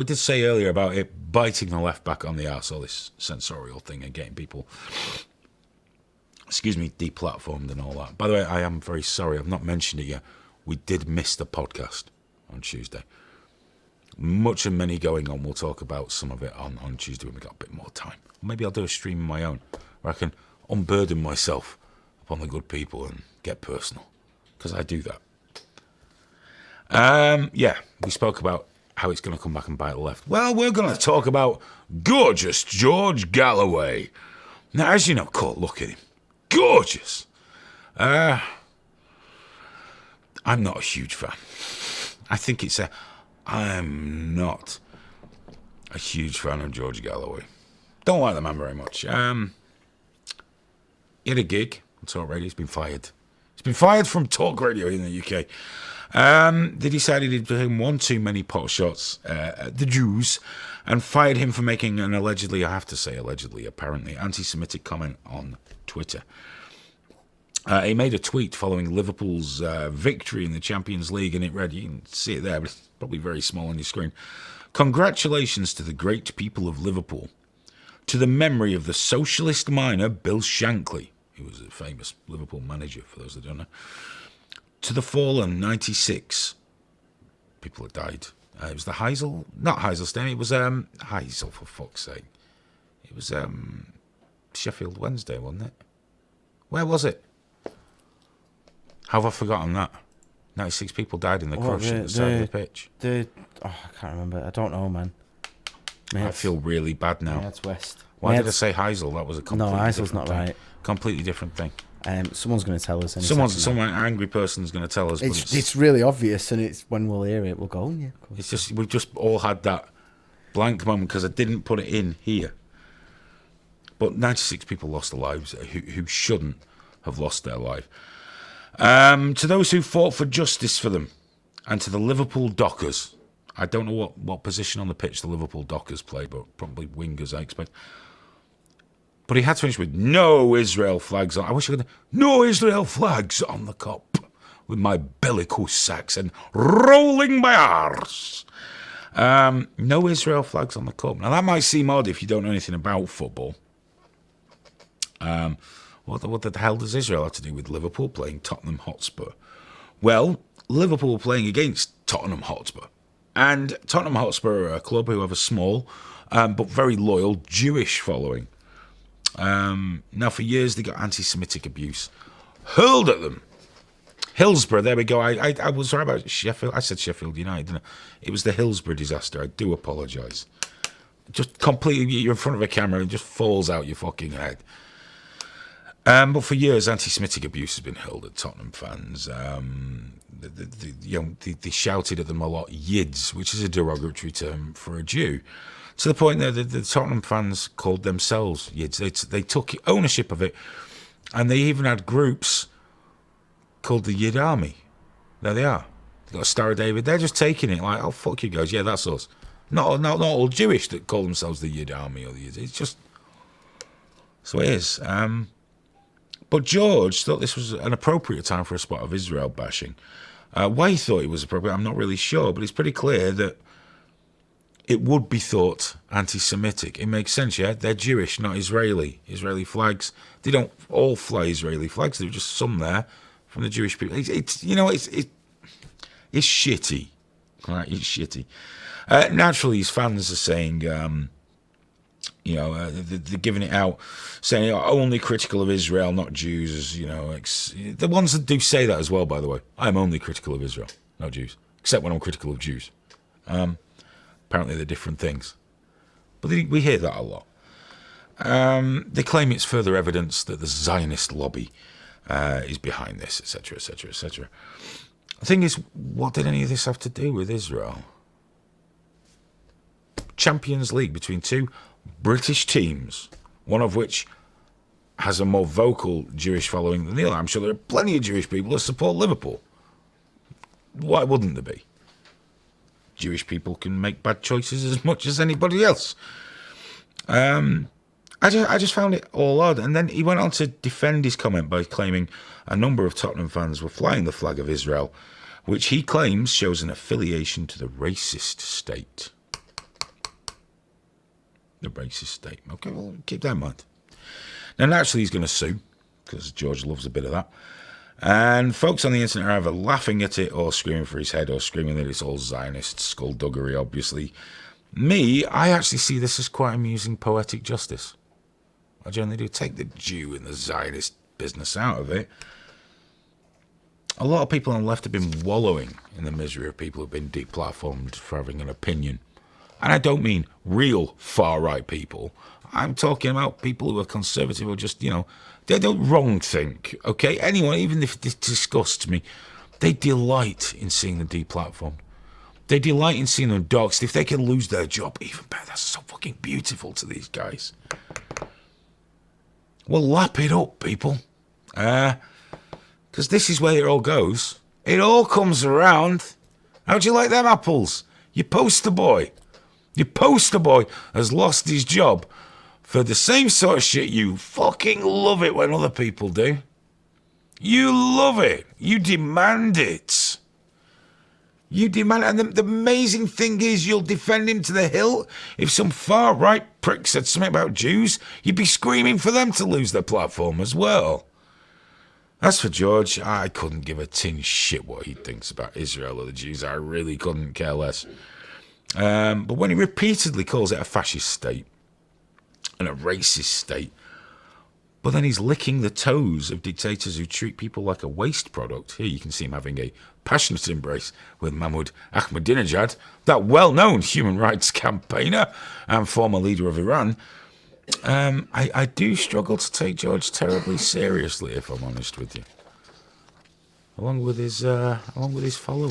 we did say earlier about it biting the left back on the arse, all this sensorial thing and getting people, deplatformed and all that. By the way, I am very sorry, I've not mentioned it yet. We did miss the podcast on Tuesday. Much and many going on. We'll talk about some of it on Tuesday when we got a bit more time. Maybe I'll do a stream of my own where I can unburden myself upon the good people and get personal, because I do that. We spoke about how it's going to come back and bite the left. Well, we're going to talk about gorgeous George Galloway. Now, as you know, look at him. Gorgeous. I'm not a huge fan. I'm not a huge fan of George Galloway. Don't like the man very much. He had a gig on Talk Radio. He's been fired. He's been fired from Talk Radio in the UK. They decided he'd taken one too many pot shots at the Jews and fired him for making an allegedly, apparently, anti-Semitic comment on Twitter. He made a tweet following Liverpool's victory in the Champions League, and it read, you can see it there, but it's probably very small on your screen. Congratulations to the great people of Liverpool. To the memory of the socialist miner Bill Shankly, who was a famous Liverpool manager, for those that don't know. To the fallen 96 people that died. It was the not Heiselstein, it was Heisel, for fuck's sake. It was Sheffield Wednesday, wasn't it? Where was it? How have I forgotten that? 96 people died in the crush at the side of the pitch. I can't remember. I don't know, man. I feel really bad now. Yeah, it's West. Why did I say Heisel? That was a completely Heisel's not right. Completely different thing. Someone's going to tell us. Some angry person's going to tell us. It's really obvious, and it's when we'll hear it, we'll go, yeah. It's just we've just all had that blank moment because I didn't put it in here. But 96 people lost their lives who shouldn't have lost their life. To those who fought for justice for them, and to the Liverpool Dockers. I don't know what position on the pitch the Liverpool Dockers play, but probably wingers, I expect. But he had to finish with no Israel flags on. I wish I could. No Israel flags on the cup, with my bellicose accent rolling my arse. No Israel flags on the cup. Now that might seem odd if you don't know anything about football. What the hell does Israel have to do with Liverpool playing Tottenham Hotspur? Well, Liverpool playing against Tottenham Hotspur. And Tottenham Hotspur are a club who have a small but very loyal Jewish following. Now, for years, they got anti-Semitic abuse hurled at them. Hillsborough, there we go. I was right about Sheffield. I said Sheffield United, didn't I? It was the Hillsborough disaster. I do apologise. Just completely, you're in front of a camera and it just falls out your fucking head. But for years, anti-Semitic abuse has been hurled at Tottenham fans. They shouted at them a lot, yids, which is a derogatory term for a Jew, to the point that the Tottenham fans called themselves yids. They took ownership of it, and they even had groups called the Yid Army. There they are. They've got a Star of David. They're just taking it like, oh, fuck you guys. Yeah, that's us. Not all Jewish that call themselves the Yid Army or the Yid. It's just... So it is. But George thought this was an appropriate time for a spot of Israel bashing. Why he thought it was appropriate, I'm not really sure, but it's pretty clear that it would be thought anti-Semitic. It makes sense, yeah? They're Jewish, not Israeli. Israeli flags, they don't all fly Israeli flags, there are just some there from the Jewish people. It's shitty. Right? It's shitty. Naturally, his fans are saying... they're giving it out, saying only critical of Israel, not Jews. The ones that do say that as well, by the way. I'm only critical of Israel, not Jews, except when I'm critical of Jews. Apparently they're different things. But we hear that a lot. They claim it's further evidence that the Zionist lobby is behind this, etc., etc., etc. The thing is, what did any of this have to do with Israel? Champions League between two British teams, one of which has a more vocal Jewish following than the other. I'm sure there are plenty of Jewish people that support Liverpool. Why wouldn't there be? Jewish people can make bad choices as much as anybody else. I just found it all odd. And then he went on to defend his comment by claiming a number of Tottenham fans were flying the flag of Israel, which he claims shows an affiliation to the racist state. The racist state. Okay, well, keep that in mind. Now, naturally, he's going to sue, because George loves a bit of that. And folks on the internet are either laughing at it or screaming for his head or screaming that it's all Zionist skullduggery, obviously. Me, I actually see this as quite amusing poetic justice. I generally do. Take the Jew and the Zionist business out of it. A lot of people on the left have been wallowing in the misery of people who've been deplatformed for having an opinion. And I don't mean real far-right people. I'm talking about people who are conservative or just, they don't wrong think, okay? Anyone, even if this disgusts me, they delight in seeing them deplatformed. They delight in seeing them doxxed. If they can lose their job, even better. That's so fucking beautiful to these guys. Well, lap it up, people. Because this is where it all goes. It all comes around. How'd you like them apples? Your poster boy. Your poster boy has lost his job for the same sort of shit you fucking love it when other people do. You love it. You demand it. You demand it. And the amazing thing is you'll defend him to the hilt. If some far-right prick said something about Jews, you'd be screaming for them to lose their platform as well. As for George, I couldn't give a tin shit what he thinks about Israel or the Jews. I really couldn't care less. But when he repeatedly calls it a fascist state and a racist state, but then he's licking the toes of dictators who treat people like a waste product. Here you can see him having a passionate embrace with Mahmoud Ahmadinejad, that well-known human rights campaigner and former leader of Iran. I do struggle to take George terribly seriously, if I'm honest with you. Along with his followers.